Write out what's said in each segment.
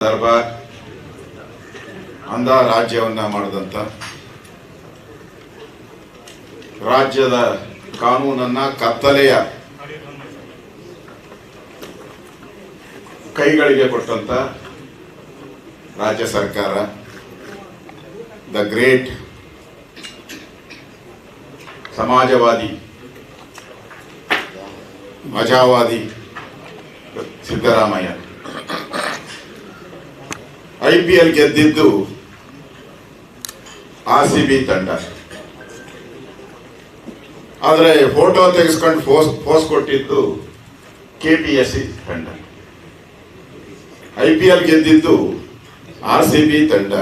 ಸಂದರ್ಭ ಅಂಧ ರಾಜ್ಯವನ್ನ ಮಾಡಿದಂತ ರಾಜ್ಯದ ಕಾನೂನನ್ನ ಕತ್ತಲೆಯ ಕೈಗಳಿಗೆ ಕೊಟ್ಟಂತ ರಾಜ್ಯ ಸರ್ಕಾರ ದ ಗ್ರೇಟ್ ಸಮಾಜವಾದಿ ಮಜಾವಾದಿ ಸಿದ್ದರಾಮಯ್ಯ IPL ಗೆದ್ದಿದ್ದು RCB ತಂಡ. ಆದರೆ ಫೋಟೋ ತೆಗೆಸ್ಕೊಂಡು ಪೋಸ್ ಕೊಟ್ಟಿದ್ದು KPSC ತಂಡ. IPL ಗೆದ್ದಿದ್ದು RCB ತಂಡ,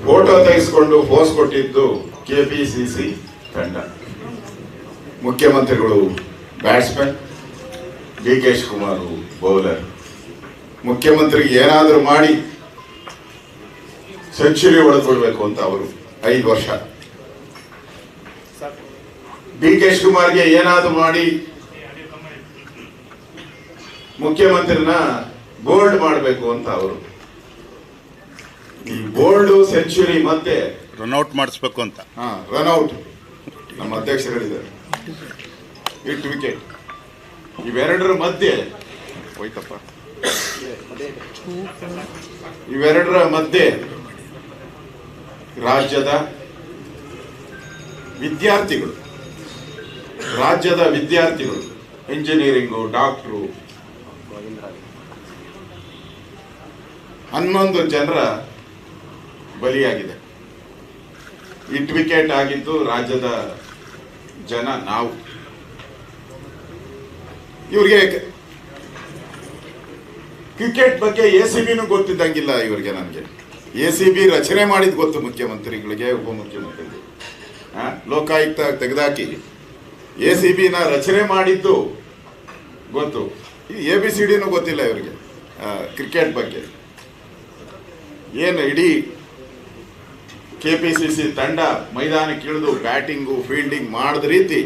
ಫೋಟೋ ತೆಗೆಸ್ಕೊಂಡು ಪೋಸ್ ಕೊಟ್ಟಿದ್ದು KPCC ತಂಡ. ಮುಖ್ಯಮಂತ್ರಿಗಳು ಬ್ಯಾಟ್ಸ್ಮನ್, DK ಶಿವಕುಮಾರ್ ಬೌಲರ್. ಮುಖ್ಯಮಂತ್ರಿಗೆ ಏನಾದರೂ ಮಾಡಿ ಸೆಂಚುರಿ ಹೊಡೆದ್ಕೊಳ್ಬೇಕು ಅಂತ ಅವರು 5 ವರ್ಷ, DK ಶಿವಕುಮಾರ್ಗೆ ಏನಾದರೂ ಮಾಡಿ ಮುಖ್ಯಮಂತ್ರಿನ ಬೋಲ್ಡ್ ಮಾಡಬೇಕು ಅಂತ ಅವರು. ಈ ಬೋಲ್ಡ್ ಸೆಂಚುರಿ ಮತ್ತೆ ರನ್ಔಟ್ ಮಾಡಿಸ್ಬೇಕು ಅಂತ. ರನ್ಔಟ್ ನಮ್ಮ ಅಧ್ಯಕ್ಷರು ಹೇಳಿದ್ದಾರೆ. ಹಿಟ್ ವಿಕೆಟ್ ಇವೆರಡರ ಮಧ್ಯೆ ಹೋಯ್ತಪ್ಪ. ಇವೆರಡರ ಮಧ್ಯೆ ರಾಜ್ಯದ ವಿದ್ಯಾರ್ಥಿಗಳು ಇಂಜಿನಿಯರಿಂಗು, ಡಾಕ್ಟ್ರು 11 ಜನರ ಬಲಿಯಾಗಿದೆ. ಹಿಟ್ ವಿಕೆಟ್ ಆಗಿದ್ದು ರಾಜ್ಯದ ಜನ, ನಾವು. ಇವ್ರಿಗೆ ಕ್ರಿಕೆಟ್ ಬಗ್ಗೆ ACBನೂ ಗೊತ್ತಿದ್ದಂಗಿಲ್ಲ ಇವರಿಗೆ. ನನಗೆ ACB ರಚನೆ ಮಾಡಿದ್ ಗೊತ್ತು ಮುಖ್ಯಮಂತ್ರಿಗಳಿಗೆ, ಉಪಮುಖ್ಯಮಂತ್ರಿಗಳಿಗೆ. ಲೋಕಾಯುಕ್ತ ತೆಗೆದಾಕಿ ACBನ ರಚನೆ ಮಾಡಿದ್ದು ಗೊತ್ತು. ABCDನೂ ಗೊತ್ತಿಲ್ಲ ಇವರಿಗೆ ಕ್ರಿಕೆಟ್ ಬಗ್ಗೆ. ಏನು ಇಡೀ KPCC ತಂಡ ಮೈದಾನಕ್ಕೆ ಇಳಿದು ಬ್ಯಾಟಿಂಗು ಫೀಲ್ಡಿಂಗ್ ಮಾಡಿದ ರೀತಿ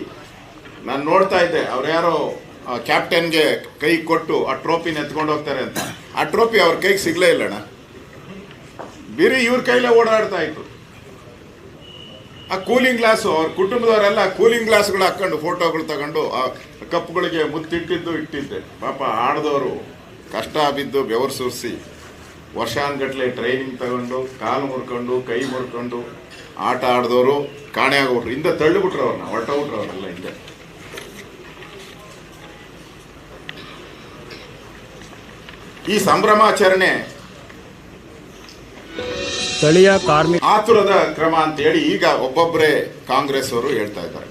ನಾನು ನೋಡ್ತಾ ಇದ್ದೆ. ಅವ್ರು ಯಾರೋ ಕ್ಯಾಪ್ಟನ್ಗೆ ಕೈ ಕೊಟ್ಟು ಆ ಟ್ರೋಫಿನ ಎತ್ಕೊಂಡು ಹೋಗ್ತಾರೆ ಅಂತ. ಆ ಟ್ರೋಫಿ ಅವ್ರ ಕೈಗೆ ಸಿಗ್ಲೇ ಇಲ್ಲಣ್ಣ, ಬೇರೆ ಇವ್ರ ಕೈಲೇ ಓಡಾಡ್ತಾ ಇತ್ತು. ಆ ಕೂಲಿಂಗ್ ಗ್ಲಾಸು ಅವ್ರ ಕುಟುಂಬದವರೆಲ್ಲ ಕೂಲಿಂಗ್ ಗ್ಲಾಸ್ಗಳು ಹಾಕೊಂಡು ಫೋಟೋಗಳು ತಗೊಂಡು ಆ ಕಪ್ಗಳಿಗೆ ಇಟ್ಟಿದ್ದೆ. ಪಾಪ ಆಡ್ದವರು ಕಷ್ಟ ಬಿದ್ದು ಬೆವರು ಸುರಿಸಿ ವರ್ಷಾನ್ಗಟ್ಲೆ ಟ್ರೈನಿಂಗ್ ತಗೊಂಡು ಕಾಲು ಮುರ್ಕೊಂಡು ಕೈ ಮುರ್ಕೊಂಡು ಆಟ ಆಡಿದವರು ಕಾಣೆ ಆಗೋಗ್ಬಿಟ್ರು. ಹಿಂದೆ ತಳ್ಳಿಬಿಟ್ರು ಅವ್ರನ್ನ, ಹೊರಟೋಗ್ಬಿಟ್ರು ಅವರೆಲ್ಲ ಹಿಂದೆ. ಈ ಸಂಭ್ರಮಾಚರಣೆ ಸ್ಥಳೀಯ ಕಾರ್ಮಿಕ ಆತುರದ ಕ್ರಮ ಅಂತ ಹೇಳಿ ಈಗ ಒಬ್ಬೊಬ್ಬರೇ ಕಾಂಗ್ರೆಸ್ ಅವರು ಹೇಳ್ತಾ ಇದ್ದಾರೆ.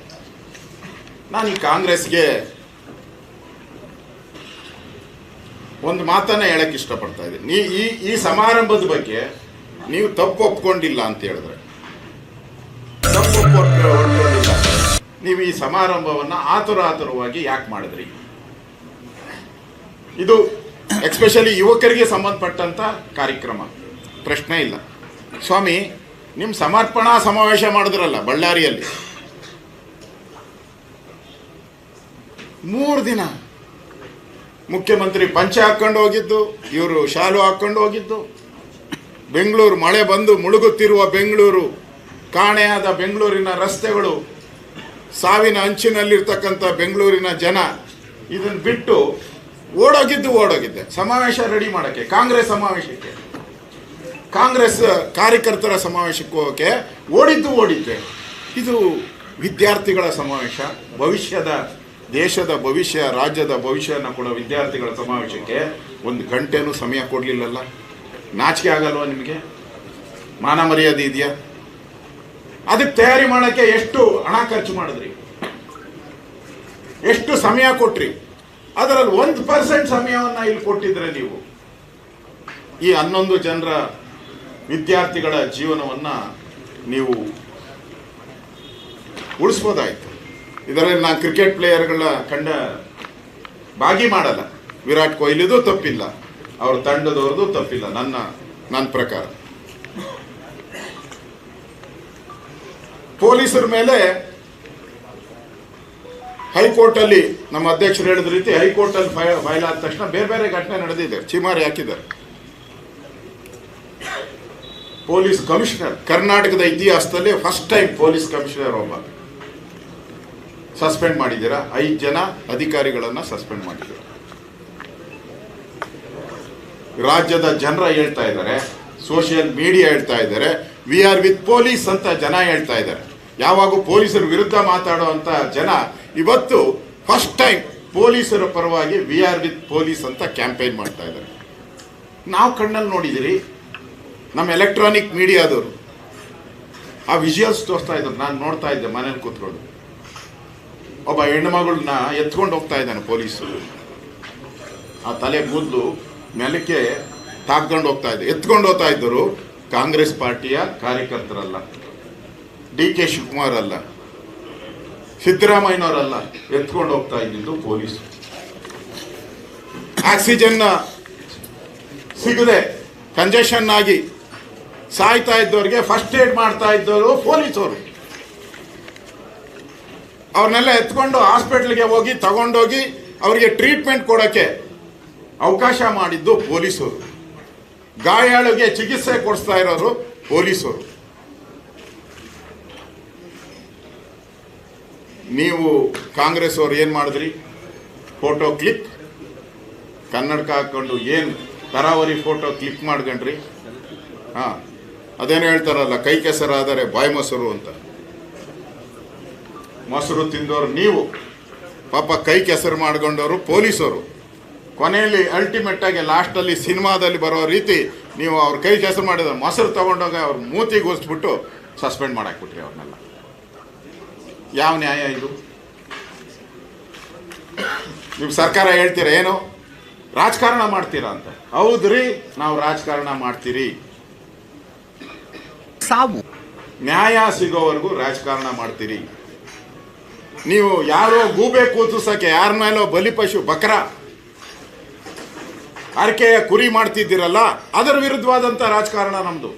ನಾನು ಈ ಕಾಂಗ್ರೆಸ್ಗೆ ಒಂದು ಮಾತನ್ನ ಹೇಳಕ್ ಇಷ್ಟಪಡ್ತಾ ಇದ್ದೀನಿ. ಈ ಸಮಾರಂಭದ ಬಗ್ಗೆ ನೀವು ತಪ್ಪು ಒಪ್ಕೊಂಡಿಲ್ಲ ಅಂತ ಹೇಳಿದ್ರೆ, ತಪ್ಪು ಒಪ್ಕೊಂಡಿಲ್ಲ, ನೀವು ಈ ಸಮಾರಂಭವನ್ನ ಆತುರವಾಗಿ ಯಾಕೆ ಮಾಡಿದ್ರಿ? ಇದು ಎಸ್ಪೆಷಲಿ ಯುವಕರಿಗೆ ಸಂಬಂಧಪಟ್ಟಂತ ಕಾರ್ಯಕ್ರಮ, ಪ್ರಶ್ನೆ ಇಲ್ಲ. ಸ್ವಾಮಿ, ನಿಮ್ಮ ಸಮರ್ಪಣಾ ಸಮಾವೇಶ ಮಾಡಿದ್ರಲ್ಲ ಬಳ್ಳಾರಿಯಲ್ಲಿ, 3 ದಿನ ಮುಖ್ಯಮಂತ್ರಿ ಪಂಚೆ ಹಾಕೊಂಡು ಹೋಗಿದ್ದು, ಇವರು ಶಾಲು ಹಾಕೊಂಡು ಹೋಗಿದ್ದು, ಬೆಂಗಳೂರು ಮಳೆ ಬಂದು ಮುಳುಗುತ್ತಿರುವ ಬೆಂಗಳೂರು, ಕಾಣೆಯಾದ ಬೆಂಗಳೂರಿನ ರಸ್ತೆಗಳು, ಸಾವಿನ ಅಂಚಿನಲ್ಲಿರ್ತಕ್ಕಂಥ ಬೆಂಗಳೂರಿನ ಜನ, ಇದನ್ನು ಬಿಟ್ಟು ಓಡೋಗಿದ್ದೆ ಸಮಾವೇಶ ರೆಡಿ ಮಾಡೋಕ್ಕೆ, ಕಾಂಗ್ರೆಸ್ ಸಮಾವೇಶಕ್ಕೆ, ಕಾಂಗ್ರೆಸ್ ಕಾರ್ಯಕರ್ತರ ಸಮಾವೇಶಕ್ಕೆ ಹೋಗೋಕ್ಕೆ ಓಡಿದ್ದೆ. ಇದು ವಿದ್ಯಾರ್ಥಿಗಳ ಸಮಾವೇಶ, ಭವಿಷ್ಯದ ದೇಶದ ಭವಿಷ್ಯ, ರಾಜ್ಯದ ಭವಿಷ್ಯನ ಕೂಡ ವಿದ್ಯಾರ್ಥಿಗಳ ಸಮಾವೇಶಕ್ಕೆ 1 ಗಂಟೆನೂ ಸಮಯ ಕೊಡಲಿಲ್ಲಲ್ಲ. ನಾಚಿಕೆ ಆಗಲ್ವಾ ನಿಮಗೆ? ಮಾನ ಮರ್ಯಾದೆ ಇದೆಯಾ? ಅದಕ್ಕೆ ತಯಾರಿ ಮಾಡೋಕ್ಕೆ ಎಷ್ಟು ಹಣ ಖರ್ಚು ಮಾಡಿದ್ರಿ, ಎಷ್ಟು ಸಮಯ ಕೊಟ್ರಿ? ಅದರಲ್ಲಿ 1% ಸಮಯವನ್ನ ಇಲ್ಲಿ ಕೊಟ್ಟಿದ್ರೆ ನೀವು ಈ 11 ಜನರ ವಿದ್ಯಾರ್ಥಿಗಳ ಜೀವನವನ್ನ ನೀವು ಉಳಿಸ್ಬೋದಾಯ್ತು. ಇದರಲ್ಲಿ ನಾನು ಕ್ರಿಕೆಟ್ ಪ್ಲೇಯರ್ಗಳ ಭಾಗಿ ಮಾಡಲ್ಲ. ವಿರಾಟ್ ಕೊಹ್ಲಿದು ತಪ್ಪಿಲ್ಲ, ಅವ್ರ ತಂಡದವ್ರದ್ದು ತಪ್ಪಿಲ್ಲ ನನ್ನ ಪ್ರಕಾರ. ಪೊಲೀಸರ ಮೇಲೆ ಹೈಕೋರ್ಟ್ ಅಲ್ಲಿ ನಮ್ಮ ಅಧ್ಯಕ್ಷರು ಹೇಳಿದ ರೀತಿ ಹೈಕೋರ್ಟ್ ಅಲ್ಲಿ ಫೈಲ್ ಆದ ತಕ್ಷಣ ಬೇರೆ ಬೇರೆ ಘಟನೆ ನಡೆದಿದೆ, ಚಿಮಾರಿ ಹಾಕಿದ್ದಾರೆ. ಪೊಲೀಸ್ ಕಮಿಷನರ್, ಕರ್ನಾಟಕದ ಇತಿಹಾಸದಲ್ಲಿ ಫಸ್ಟ್ ಟೈಮ್ ಪೊಲೀಸ್ ಕಮಿಷನರ್ ಒಬ್ಬ ಸಸ್ಪೆಂಡ್ ಮಾಡಿದ್ದೀರಾ. 5 ಜನ ಅಧಿಕಾರಿಗಳನ್ನ ಸಸ್ಪೆಂಡ್ ಮಾಡಿದ್ದೀರಾ. ರಾಜ್ಯದ ಜನರ ಹೇಳ್ತಾ ಇದ್ದಾರೆ, ಸೋಷಿಯಲ್ ಮೀಡಿಯಾ ಹೇಳ್ತಾ ಇದ್ದಾರೆ, ವಿ ಆರ್ ವಿತ್ ಪೊಲೀಸ್ ಅಂತ ಜನ ಹೇಳ್ತಾ ಇದ್ದಾರೆ. ಯಾವಾಗ ಪೊಲೀಸರ ವಿರುದ್ಧ ಮಾತಾಡುವಂತ ಜನ ಇವತ್ತು ಫಸ್ಟ್ ಟೈಮ್ ಪೊಲೀಸರ ಪರವಾಗಿ ವಿ ಆರ್ ವಿತ್ ಪೊಲೀಸ್ ಅಂತ ಕ್ಯಾಂಪೇನ್ ಮಾಡ್ತಾ ಇದ್ದಾರೆ. ನಾವು ಕಣ್ಣಲ್ಲಿ ನೋಡಿದಿರಿ, ನಮ್ಮ ಎಲೆಕ್ಟ್ರಾನಿಕ್ ಮೀಡಿಯಾದವರು ಆ ವಿಜುವಲ್ಸ್ ತೋರಿಸ್ತಾ ಇದ್ರು. ನಾನು ನೋಡ್ತಾ ಇದ್ದೆ ಮನೇಲಿ ಕೂತ್ಕೊಂಡು. ಒಬ್ಬ ಹೆಣ್ಣುಮಗಳನ್ನ ಎತ್ಕೊಂಡು ಹೋಗ್ತಾ ಇದ್ದಾನೆ ಪೊಲೀಸು. ಆ ತಲೆ ಕೂದಲು ನೆಲಕ್ಕೆ ತಾಕ್ಕೊಂಡು ಹೋಗ್ತಾ ಇದ್ದೆ. ಎತ್ಕೊಂಡು ಹೋಗ್ತಾ ಇದ್ದರು ಕಾಂಗ್ರೆಸ್ ಪಾರ್ಟಿಯ ಕಾರ್ಯಕರ್ತರಲ್ಲ, ಡಿ.ಕೆ. ಶಿವಕುಮಾರ್ ಅಲ್ಲ, ಸಿದ್ದರಾಮಯ್ಯನವರಲ್ಲ, ಎತ್ಕೊಂಡು ಹೋಗ್ತಾ ಇದ್ದಿದ್ದು ಪೊಲೀಸು. ಆಕ್ಸಿಜನ್ ಸಿಗದೆ ಕಂಜೆಷನ್ ಆಗಿ ಸಾಯ್ತಾ ಇದ್ದವ್ರಿಗೆ ಫಸ್ಟ್ ಏಡ್ ಮಾಡ್ತಾ ಇದ್ದವರು ಪೊಲೀಸವರು. ಅವ್ರನ್ನೆಲ್ಲ ಎತ್ಕೊಂಡು ಹಾಸ್ಪಿಟ್ಲಿಗೆ ಹೋಗಿ ತಗೊಂಡೋಗಿ ಅವರಿಗೆ ಟ್ರೀಟ್ಮೆಂಟ್ ಕೊಡೋಕ್ಕೆ ಅವಕಾಶ ಮಾಡಿದ್ದು ಪೊಲೀಸರು. ಗಾಯಾಳಿಗೆ ಚಿಕಿತ್ಸೆ ಕೊಡಿಸ್ತಾ ಇರೋರು ಪೊಲೀಸರು. ನೀವು ಕಾಂಗ್ರೆಸ್ ಅವ್ರು ಏನು ಮಾಡಿದ್ರಿ? ಫೋಟೋ ಕ್ಲಿಕ್, ಕನ್ನಡಕ ಹಾಕೊಂಡು ಏನು ತರಾವರಿ ಫೋಟೋ ಕ್ಲಿಕ್ ಮಾಡ್ಕೊಂಡ್ರಿ. ಹಾಂ, ಅದೇನು ಹೇಳ್ತಾರಲ್ಲ, ಕೈ ಕೆಸರಾದರೆ ಬಾಯಿ ಮೊಸರು ಅಂತ. ಮೊಸರು ತಿಂದವರು ನೀವು, ಪಾಪ ಕೈ ಕೆಸರು ಮಾಡ್ಕೊಂಡವರು ಪೊಲೀಸರು. ಕೊನೆಯಲ್ಲಿ ಅಲ್ಟಿಮೇಟ್ ಆಗಿ ಲಾಸ್ಟಲ್ಲಿ ಸಿನಿಮಾದಲ್ಲಿ ಬರೋ ರೀತಿ ನೀವು ಅವ್ರ ಕೈ ಕೆಸರು ಮಾಡಿದ್ರೆ ಮೊಸರು ತಗೊಂಡೋಗ ಅವ್ರ ಮೂತಿಗೆ ಹೋಗಿಸ್ಬಿಟ್ಟು ಸಸ್ಪೆಂಡ್ ಮಾಡಾಕ್ಬಿಟ್ರಿ ಅವ್ರನ್ನೆಲ್ಲ. ಯಾವ ನ್ಯಾಯ ಇದು? ನೀವು ಸರ್ಕಾರ ಹೇಳ್ತೀರಾ ಏನು ರಾಜಕಾರಣ ಮಾಡ್ತೀರಾ ಅಂತ. ಹೌದ್ರಿ, ನಾವು ರಾಜಕಾರಣ ಮಾಡ್ತೀರಿ. ಸಾವು ನ್ಯಾಯ ಸಿಗೋವರೆಗೂ ರಾಜಕಾರಣ ಮಾಡ್ತೀರಿ. ನೀವು ಯಾರೋ ಗೂಬೆ ಕೂತಿಸಕ್ಕೆ ಯಾರ ಮೇಲೋ ಬಲಿಪಶು ಬಕ್ರ ಆರ್ಕೆಯ ಕುರಿ ಮಾಡ್ತಿದ್ದೀರಲ್ಲ, ಅದರ ವಿರುದ್ಧವಾದಂಥ ರಾಜಕಾರಣ ನಮ್ಮದು.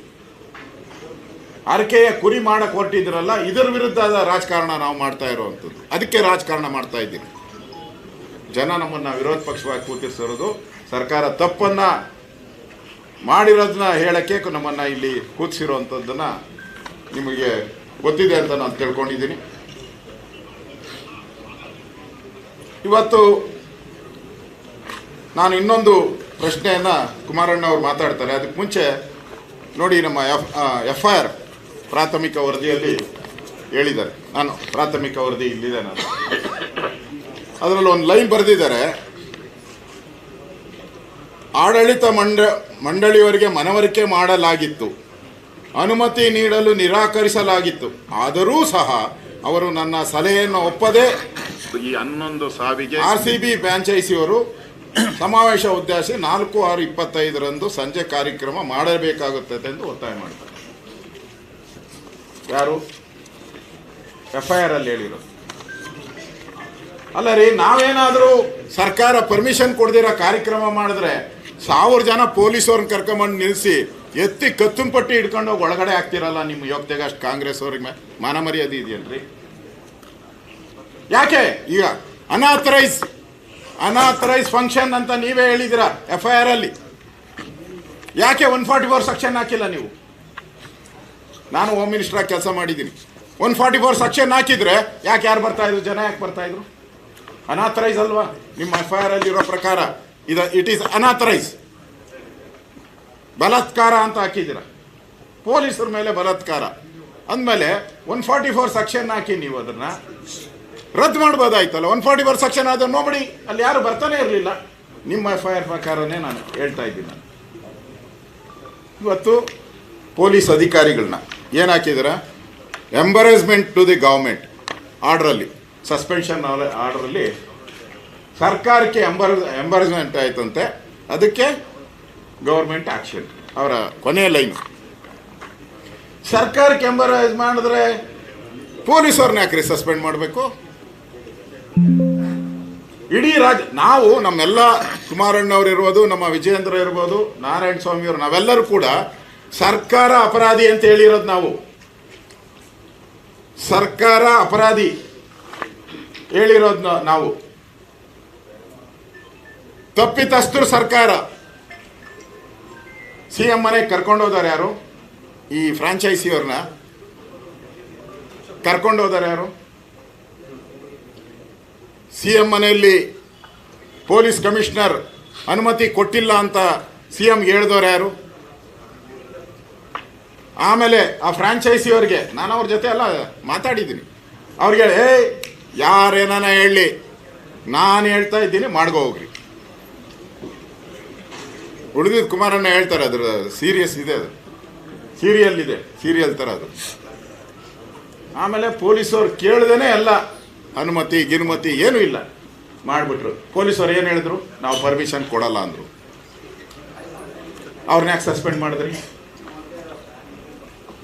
ಆರ್ಕೆಯ ಕುರಿ ಮಾಡಕ್ಕೆ ಹೊರಟಿದ್ದೀರಲ್ಲ, ಇದರ ವಿರುದ್ಧದ ರಾಜಕಾರಣ ನಾವು ಮಾಡ್ತಾ ಇರೋವಂಥದ್ದು. ಅದಕ್ಕೆ ರಾಜಕಾರಣ ಮಾಡ್ತಾ ಇದ್ದೀರಿ. ಜನ ನಮ್ಮನ್ನು ವಿರೋಧ ಪಕ್ಷವಾಗಿ ಕೂತಿಸಿರೋದು ಸರ್ಕಾರ ತಪ್ಪನ್ನು ಮಾಡಿರೋದನ್ನ ಹೇಳಕ್ಕೆ ನಮ್ಮನ್ನು ಇಲ್ಲಿ ಕೂತಿಸಿರೋವಂಥದ್ದನ್ನು ನಿಮಗೆ ಗೊತ್ತಿದೆ ಅಂತ ನಾನು ತಿಳ್ಕೊಂಡಿದ್ದೀನಿ. ಇವತ್ತು ನಾನು ಇನ್ನೊಂದು ಪ್ರಶ್ನೆಯನ್ನು ಕುಮಾರಣ್ಣ ಅವರು ಮಾತಾಡ್ತಾರೆ. ಅದಕ್ಕೆ ಮುಂಚೆ ನೋಡಿ, ನಮ್ಮ FIR ಪ್ರಾಥಮಿಕ ವರದಿಯಲ್ಲಿ ಹೇಳಿದ್ದಾರೆ. ನಾನು ಪ್ರಾಥಮಿಕ ವರದಿ ಇಲ್ಲಿದೆ, ನಾನು ಅದರಲ್ಲಿ ಒಂದು ಲೈನ್ ಬರೆದಿದ್ದಾರೆ. ಆಡಳಿತ ಮಂಡಳಿಯವರಿಗೆ ಮನವರಿಕೆ ಮಾಡಲಾಗಿತ್ತು, ಅನುಮತಿ ನೀಡಲು ನಿರಾಕರಿಸಲಾಗಿತ್ತು. ಆದರೂ ಸಹ ಅವರು ನನ್ನ ಸಲಹೆಯನ್ನು ಒಪ್ಪದೆ ಈ 11 ಸಾವಿಗೆ RCB ಫ್ರಾಂಚೈಸಿಯವರು ಸಮಾವೇಶ ಉದ್ದೇಶಿಸಿ 4/6/25 ಸಂಜೆ ಕಾರ್ಯಕ್ರಮ ಮಾಡಬೇಕಾಗುತ್ತದೆ ಎಂದು ಒತ್ತಾಯ ಮಾಡ್ತಾರೆ. ಯಾರು? FIR ಅಲ್ಲಿ ಹೇಳಿರೋದು. ಅಲ್ಲ ರೀ, ನಾವೇನಾದರೂ ಸರ್ಕಾರ ಪರ್ಮಿಷನ್ ಕೊಡ್ದಿರೋ ಕಾರ್ಯಕ್ರಮ ಮಾಡಿದ್ರೆ 1000 ಜನ ಪೊಲೀಸವ್ರನ್ನ ಕರ್ಕೊಂಬಂದು ನಿಲ್ಲಿಸಿ ಎತ್ತಿ ಕತ್ತುಂಪಟ್ಟಿ ಹಿಡ್ಕೊಂಡು ಹೋಗಿ ಒಳಗಡೆ ಹಾಕ್ತಿರಲ್ಲ. ನಿಮ್ಮ ಯೋಗ್ಯತೆಗೆ ಅಷ್ಟು ಕಾಂಗ್ರೆಸ್ ಅವ್ರಿಗೆ ಮಾನ ಮರ್ಯಾದೆ ಇದೆಯಲ್ರಿ? ಯಾಕೆ ಈಗ ಅನಾಥರೈಸ್ ಫಂಕ್ಷನ್ ಅಂತ ನೀವೇ ಹೇಳಿದಿರ FIR ಅಲ್ಲಿ? ಯಾಕೆ 144 ಸೆಕ್ಷನ್ ಹಾಕಿಲ್ಲ ನೀವು? ನಾನು ಹೋಮ್ ಮಿನಿಸ್ಟರ್ ಆಗಿ ಕೆಲಸ ಮಾಡಿದ್ದೀನಿ. 144 ಸೆಕ್ಷನ್ ಹಾಕಿದ್ರೆ ಯಾಕೆ ಯಾರು ಬರ್ತಾ ಇದ್ರು? ಜನ ಯಾಕೆ ಬರ್ತಾ ಇದ್ರು? ಅನಾಥರೈಸ್ ಅಲ್ವಾ? ನಿಮ್ಮ FIR ಅಲ್ಲಿ ಇರೋ ಪ್ರಕಾರ ಇಟ್ ಈಸ್ ಅನಾಥರೈಸ್, ಬಲಾತ್ಕಾರ ಅಂತ ಹಾಕಿದ್ದೀರ. ಪೊಲೀಸರ ಮೇಲೆ ಬಲಾತ್ಕಾರ ಅಂದಮೇಲೆ 144 ಸೆಕ್ಷನ್ ಹಾಕಿ ನೀವು ಅದನ್ನ ರದ್ದು ಮಾಡ್ಬೋದಾಯ್ತಲ್ಲ. 144 ಸೆಕ್ಷನ್ ಆದ್ರೆ ನೋಡಿ, ಅಲ್ಲಿ ಯಾರು ಬರ್ತಾನೆ ಇರಲಿಲ್ಲ. ನಿಮ್ಮ FIR ಪ್ರಕಾರನೇ ನಾನು ಹೇಳ್ತಾ ಇದ್ದೀನಿ. ಇವತ್ತು ಪೊಲೀಸ್ ಅಧಿಕಾರಿಗಳನ್ನ ಏನು ಹಾಕಿದ್ದೀರ? ಎಂಬರೇಸ್ಮೆಂಟ್ ಟು ದಿ ಗೌರ್ಮೆಂಟ್ ಆರ್ಡ್ರಲ್ಲಿ, ಸಸ್ಪೆನ್ಷನ್ ಆರ್ಡ್ರಲ್ಲಿ ಸರ್ಕಾರಕ್ಕೆ ಎಂಬರೇಸ್ಮೆಂಟ್ ಆಯ್ತಂತೆ. ಅದಕ್ಕೆ ಗೌರ್ಮೆಂಟ್ ಆಕ್ಷನ್. ಅವರ ಕೊನೆಯ ಲೈನ್, ಸರ್ಕಾರಕ್ಕೆ ಎಂಬರೇಜ್ ಮಾಡಿದ್ರೆ ಪೊಲೀಸವ್ರನ್ನ ಯಾಕ್ರಿ ಸಸ್ಪೆಂಡ್ ಮಾಡಬೇಕು? ಇಡೀ ನಾವು ನಮ್ಮೆಲ್ಲ ಕುಮಾರಣ್ಣವ್ರು ಇರ್ಬೋದು, ನಮ್ಮ ವಿಜಯೇಂದ್ರ ಇರ್ಬೋದು, ನಾರಾಯಣ ಸ್ವಾಮಿಯವರು, ನಾವೆಲ್ಲರೂ ಕೂಡ ಸರ್ಕಾರ ಅಪರಾಧಿ ಅಂತ ಹೇಳಿರೋದು. ನಾವು ಸರ್ಕಾರ ಅಪರಾಧಿ ಹೇಳಿರೋದು. ನಾವು ತಪ್ಪಿತಸ್ಥರು ಸರ್ಕಾರ. CM ಮನೆಗೆ ಕರ್ಕೊಂಡೋದಾರೆ ಯಾರು? ಈ ಫ್ರಾಂಚೈಸಿಯವ್ರನ್ನ ಕರ್ಕೊಂಡು ಹೋದಾರೆ ಯಾರು? CM ಮನೆಯಲ್ಲಿ ಪೊಲೀಸ್ ಕಮಿಷನರ್ ಅನುಮತಿ ಕೊಟ್ಟಿಲ್ಲ ಅಂತ CMಗೆ ಹೇಳಿದವ್ರು ಯಾರು? ಆಮೇಲೆ ಆ ಫ್ರಾಂಚೈಸಿಯವ್ರಿಗೆ ನಾನು ಅವ್ರ ಜೊತೆ ಎಲ್ಲ ಮಾತಾಡಿದ್ದೀನಿ. ಅವ್ರಿಗೆ ಯಾರೇನಾನ ಹೇಳಿ, ನಾನು ಹೇಳ್ತಾ ಇದ್ದೀನಿ, ಮಾಡ್ಕೋ ಹೋಗ್ರಿ. ಉಳಿದಿದ್ದ ಕುಮಾರಣ್ಣ ಹೇಳ್ತಾರೆ, ಅದ್ರ ಸೀರಿಯಸ್ ಇದೆ, ಅದು ಸೀರಿಯಲ್ ಇದೆ, ಸೀರಿಯಲ್ ಥರ ಅದು. ಆಮೇಲೆ ಪೊಲೀಸವ್ರು ಕೇಳ್ದೇನೆ ಎಲ್ಲ ಅನುಮತಿ ಗಿನುಮತಿ ಏನೂ ಇಲ್ಲ ಮಾಡಿಬಿಟ್ರು. ಪೊಲೀಸವ್ರು ಏನು ಹೇಳಿದ್ರು? ನಾವು ಪರ್ಮಿಷನ್ ಕೊಡಲ್ಲ ಅಂದರು. ಅವ್ರನ್ನ ಯಾಕೆ ಸಸ್ಪೆಂಡ್ ಮಾಡಿದ್ರಿ?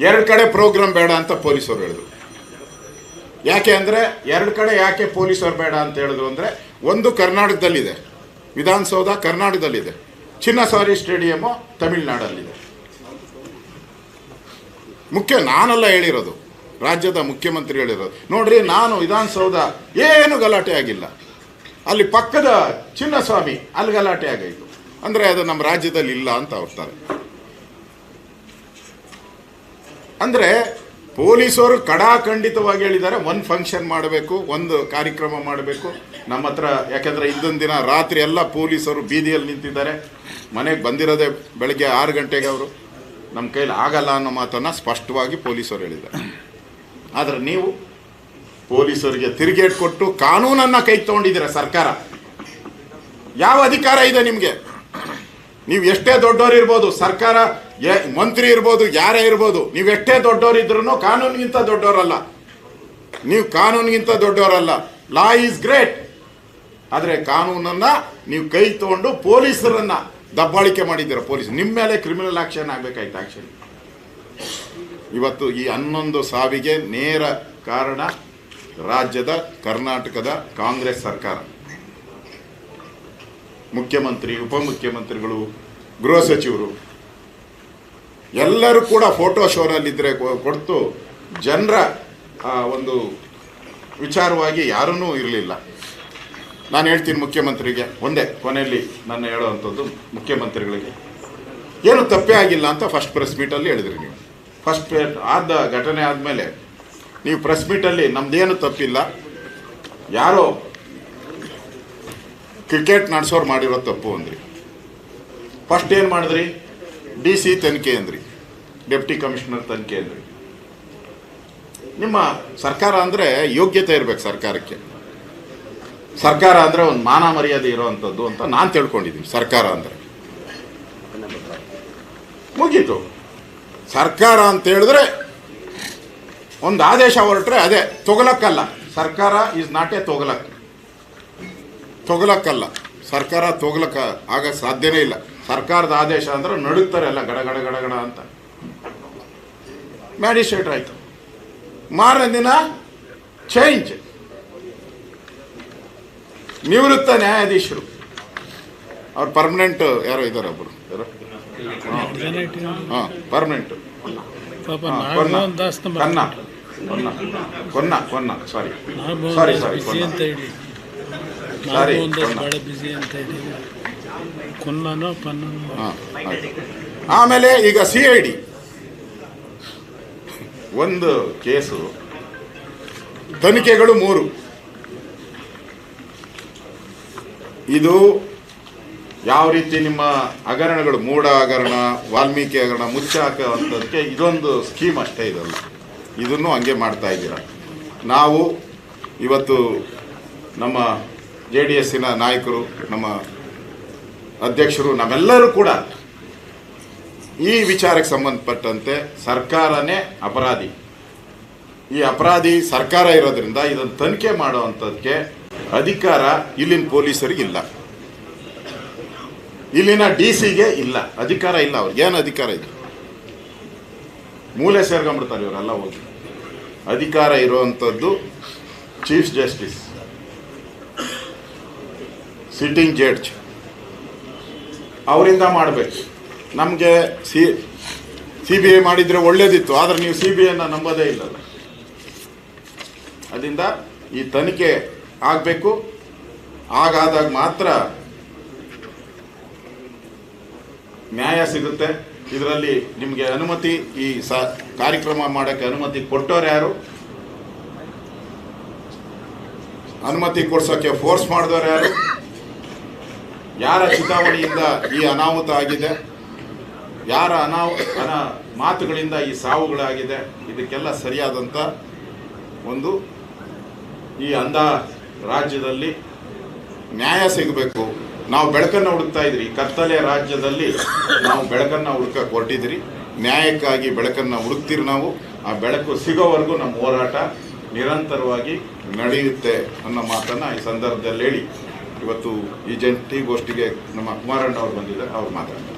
2 ಕಡೆ ಪ್ರೋಗ್ರಾಮ್ ಬೇಡ ಅಂತ ಪೊಲೀಸವ್ರು ಹೇಳಿದ್ರು. ಯಾಕೆ ಅಂದರೆ 2 ಕಡೆ ಯಾಕೆ ಪೊಲೀಸವ್ರು ಬೇಡ ಅಂತ ಹೇಳಿದ್ರು ಅಂದರೆ, ಒಂದು ಕರ್ನಾಟಕದಲ್ಲಿದೆ, ವಿಧಾನಸೌಧ ಕರ್ನಾಟಕದಲ್ಲಿದೆ, ಚಿನ್ನಸ್ವಾರಿ ಸ್ಟೇಡಿಯಮ್ಮು ತಮಿಳ್ನಾಡಲ್ಲಿದೆ. ನಾನೆಲ್ಲ ಹೇಳಿರೋದು, ರಾಜ್ಯದ ಮುಖ್ಯಮಂತ್ರಿ ಹೇಳಿರೋದು. ನೋಡ್ರಿ, ನಾನು ವಿಧಾನಸೌಧ ಏನು ಗಲಾಟೆ ಆಗಿಲ್ಲ, ಅಲ್ಲಿ ಪಕ್ಕದ ಚಿನ್ನಸ್ವಾಮಿ ಅಲ್ಲಿ ಗಲಾಟೆ ಆಗಾಯಿತು. ಅಂದರೆ ಅದು ನಮ್ಮ ರಾಜ್ಯದಲ್ಲಿ ಇಲ್ಲ ಅಂತ ಅವ್ರ್ತಾರೆ. ಅಂದರೆ ಪೊಲೀಸರು ಕಡಾಖಂಡಿತವಾಗಿ ಹೇಳಿದ್ದಾರೆ, ಒಂದು ಫಂಕ್ಷನ್ ಮಾಡಬೇಕು, ಒಂದು ಕಾರ್ಯಕ್ರಮ ಮಾಡಬೇಕು ನಮ್ಮ ಹತ್ರ. ಯಾಕೆಂದರೆ ಇದೊಂದು ದಿನ ರಾತ್ರಿ ಎಲ್ಲ ಪೊಲೀಸರು ಬೀದಿಯಲ್ಲಿ ನಿಂತಿದ್ದಾರೆ. ಮನೆಗೆ ಬಂದಿರೋದೇ ಬೆಳಗ್ಗೆ 6 ಗಂಟೆಗೆ. ಅವರು ನಮ್ಮ ಕೈಲಿ ಆಗಲ್ಲ ಅನ್ನೋ ಮಾತನ್ನು ಸ್ಪಷ್ಟವಾಗಿ ಪೊಲೀಸರು ಹೇಳಿದ್ದಾರೆ. ಆದರೆ ನೀವು ಪೊಲೀಸರಿಗೆ ತಿರುಗೇಟ್ ಕೊಟ್ಟು ಕಾನೂನನ್ನು ಕೈ ತಗೊಂಡಿದ್ದೀರ. ಸರ್ಕಾರ ಯಾವ ಅಧಿಕಾರ ಇದೆ ನಿಮಗೆ? ನೀವು ಎಷ್ಟೇ ದೊಡ್ಡವರು ಇರ್ಬೋದು, ಸರ್ಕಾರ ಮಂತ್ರಿ ಇರ್ಬೋದು, ಯಾರೇ ಇರ್ಬೋದು, ನೀವು ಎಷ್ಟೇ ದೊಡ್ಡವರು ಇದ್ರೂ ಕಾನೂನಿಗಿಂತ ದೊಡ್ಡವರಲ್ಲ. ನೀವು ಕಾನೂನಿಗಿಂತ ದೊಡ್ಡವರಲ್ಲ. Law is great. ಆದರೆ ಕಾನೂನನ್ನು ನೀವು ಕೈ ತಗೊಂಡು ಪೊಲೀಸರನ್ನು ದಬ್ಬಾಳಿಕೆ ಮಾಡಿದ್ದೀರ. ಪೊಲೀಸ್ ನಿಮ್ಮ ಮೇಲೆ ಕ್ರಿಮಿನಲ್ ಆಕ್ಷನ್ ಆಗಬೇಕಾಯ್ತು. ಆಕ್ಷನ್ ಇವತ್ತು ಈ 11 ಸಾವಿಗೆ ನೇರ ಕಾರಣ ರಾಜ್ಯದ ಕರ್ನಾಟಕದ ಕಾಂಗ್ರೆಸ್ ಸರ್ಕಾರ. ಮುಖ್ಯಮಂತ್ರಿ, ಉಪಮುಖ್ಯಮಂತ್ರಿಗಳು, ಗೃಹ ಸಚಿವರು ಎಲ್ಲರೂ ಕೂಡ ಫೋಟೋ ಶೋನಲ್ಲಿದ್ದರೆ ಕೊಡ್ತು ಜನರ ಒಂದು ವಿಚಾರವಾಗಿ ಯಾರೂ ಇರಲಿಲ್ಲ. ನಾನು ಹೇಳ್ತೀನಿ ಮುಖ್ಯಮಂತ್ರಿಗೆ ಒಂದೇ ಕೊನೆಯಲ್ಲಿ ನನ್ನ ಹೇಳೋವಂಥದ್ದು, ಮುಖ್ಯಮಂತ್ರಿಗಳಿಗೆ ಏನು ತಪ್ಪೇ ಆಗಿಲ್ಲ ಅಂತ ಫಸ್ಟ್ ಪ್ರೆಸ್ ಮೀಟಲ್ಲಿ ಹೇಳಿದ್ರಿ ನೀವು. ಫಸ್ಟ್ ಆದ ಘಟನೆ ಆದಮೇಲೆ ನೀವು ಪ್ರೆಸ್ ಮೀಟಲ್ಲಿ ನಮ್ದೇನು ತಪ್ಪಿಲ್ಲ, ಯಾರೋ ಕ್ರಿಕೆಟ್ ನಡೆಸೋರು ಮಾಡಿರೋ ತಪ್ಪು ಅಂದ್ರಿ. ಫಸ್ಟ್ ಏನು ಮಾಡಿದ್ರಿ? DC ತನಿಖೆ ಅಂದ್ರಿ, ಡೆಪ್ಟಿ ಕಮಿಷನರ್ ತನಿಖೆ ಅಂದ್ರಿ. ನಿಮ್ಮ ಸರ್ಕಾರ ಅಂದರೆ ಯೋಗ್ಯತೆ ಇರಬೇಕು. ಸರ್ಕಾರಕ್ಕೆ ಸರ್ಕಾರ ಅಂದರೆ ಒಂದು ಮಾನ ಮರ್ಯಾದೆ ಇರೋವಂಥದ್ದು ಅಂತ ನಾನು ತಿಳ್ಕೊಂಡಿದ್ದೀನಿ. ಸರ್ಕಾರ ಅಂದರೆ ಮುಗೀತು. ಸರ್ಕಾರ ಅಂತ ಹೇಳಿದ್ರೆ ಒಂದು ಆದೇಶ ಹೊರಟ್ರೆ ಅದೇ ತೊಗಲಕ್ಕಲ್ಲ. ಸರ್ಕಾರ ಈಸ್ ನಾಟ್ ಎ ತೊಗಲಕ್ಕಲ್ಲ. ಸರ್ಕಾರ ತೊಗಲಕ್ಕ ಆಗ ಸಾಧ್ಯನೇ ಇಲ್ಲ. ಸರ್ಕಾರದ ಆದೇಶ ಅಂದ್ರೆ ನಡುಗ್ತಾರೆ ಎಲ್ಲ ಗಡ ಗಡ ಗಡ ಗಡ ಅಂತ. ಮ್ಯಾಜಿಸ್ಟ್ರೇಟ್ ಆಯಿತು, ಮಾರನೇ ದಿನ ಚೇಂಜ್. ನಿವೃತ್ತ ನ್ಯಾಯಾಧೀಶರು, ಅವ್ರು ಪರ್ಮನೆಂಟ್ ಯಾರೋ ಇದ್ದಾರೆ, ಒಬ್ಬರು ಯಾರೋ ಪರ್ಮನೆಂಟ್ ಕೊನ್ನ ಸಾರಿ ಆಮೇಲೆ ಈಗ CID ಒಂದು ಕೇಸು, ತನಿಖೆಗಳು 3. ಇದು ಯಾವ ರೀತಿ ನಿಮ್ಮ ಹಗರಣಗಳು, ಮೂಢ ಹಗರಣ, ವಾಲ್ಮೀಕಿ ಹಗರಣ ಮುಚ್ಚಾಕುವಂಥದ್ದಕ್ಕೆ ಇದೊಂದು ಸ್ಕೀಮ್ ಅಷ್ಟೇ. ಇದಲ್ಲ, ಇದನ್ನು ಹಂಗೆ ಮಾಡ್ತಾ ಇದ್ದೀರ. ನಾವು ಇವತ್ತು ನಮ್ಮ JDSನ ನಾಯಕರು, ನಮ್ಮ ಅಧ್ಯಕ್ಷರು, ನಾವೆಲ್ಲರೂ ಕೂಡ ಈ ವಿಚಾರಕ್ಕೆ ಸಂಬಂಧಪಟ್ಟಂತೆ ಸರ್ಕಾರನೇ ಅಪರಾಧಿ. ಈ ಅಪರಾಧಿ ಸರ್ಕಾರ ಇರೋದ್ರಿಂದ ಇದನ್ನು ತನಿಖೆ ಮಾಡುವಂಥದ್ದಕ್ಕೆ ಅಧಿಕಾರ ಇಲ್ಲಿನ ಪೊಲೀಸರಿಗೆ ಇಲ್ಲ, ಇಲ್ಲಿನ DC-ಗೆ ಇಲ್ಲ, ಅಧಿಕಾರ ಇಲ್ಲ. ಅವ್ರಿಗೆ ಏನು ಅಧಿಕಾರ ಇದೆ? ಮೂಲೆ ಸೇರ್ಕೊಂಡ್ಬಿಡ್ತಾರೆ ಇವರೆಲ್ಲ ಹೋಗಿ. ಅಧಿಕಾರ ಇರುವಂಥದ್ದು ಚೀಫ್ ಜಸ್ಟಿಸ್, ಸಿಟ್ಟಿಂಗ್ ಜಡ್ಜ್, ಅವರಿಂದ ಮಾಡಬೇಕು. ನಮಗೆ CBI ಮಾಡಿದರೆ ಒಳ್ಳೇದಿತ್ತು, ಆದರೆ ನೀವು CBIನ ನಂಬೋದೇ ಇಲ್ಲ. ಅದರಿಂದ ಈ ತನಿಖೆ ಆಗಬೇಕು. ಹಾಗಾದಾಗ ಮಾತ್ರ ನ್ಯಾಯ ಸಿಗುತ್ತೆ. ಇದರಲ್ಲಿ ನಿಮಗೆ ಅನುಮತಿ ಈ ಕಾರ್ಯಕ್ರಮ ಮಾಡೋಕ್ಕೆ ಅನುಮತಿ ಕೊಟ್ಟವ್ರು ಯಾರು, ಅನುಮತಿ ಕೊಡ್ಸೋಕ್ಕೆ ಫೋರ್ಸ್ ಮಾಡಿದವ್ರು ಯಾರು, ಯಾರ ಚಿತಾವಣೆಯಿಂದ ಈ ಅನಾಹುತ ಆಗಿದೆ, ಯಾರ ಮಾತುಗಳಿಂದ ಈ ಸಾವುಗಳಾಗಿದೆ, ಇದಕ್ಕೆಲ್ಲ ಸರಿಯಾದಂಥ ಒಂದು ಈ ಅಂಧ ರಾಜ್ಯದಲ್ಲಿ ನ್ಯಾಯ ಸಿಗಬೇಕು. ನಾವು ಬೆಳಕನ್ನು ಹುಡುಕ್ತಾ ಇದ್ರಿ, ಕತ್ತಲೆ ರಾಜ್ಯದಲ್ಲಿ ನಾವು ಬೆಳಕನ್ನು ಹುಡುಕಕ್ಕೆ ಹೊರಟಿದ್ರಿ. ನ್ಯಾಯಕ್ಕಾಗಿ ಬೆಳಕನ್ನು ಹುಡುಕ್ತೀರಿ ನಾವು. ಆ ಬೆಳಕು ಸಿಗೋವರೆಗೂ ನಮ್ಮ ಹೋರಾಟ ನಿರಂತರವಾಗಿ ನಡೆಯುತ್ತೆ ಅನ್ನೋ ಮಾತನ್ನು ಈ ಸಂದರ್ಭದಲ್ಲಿ ಹೇಳಿ ಇವತ್ತು ಈ ಜಂಟಿ ಗೋಷ್ಠಿಗೆ ನಮ್ಮ ಕುಮಾರಣ್ಣ ಅವರು ಬಂದಿದ್ದಾರೆ, ಅವ್ರು ಮಾತಾಡ್ತಾರೆ.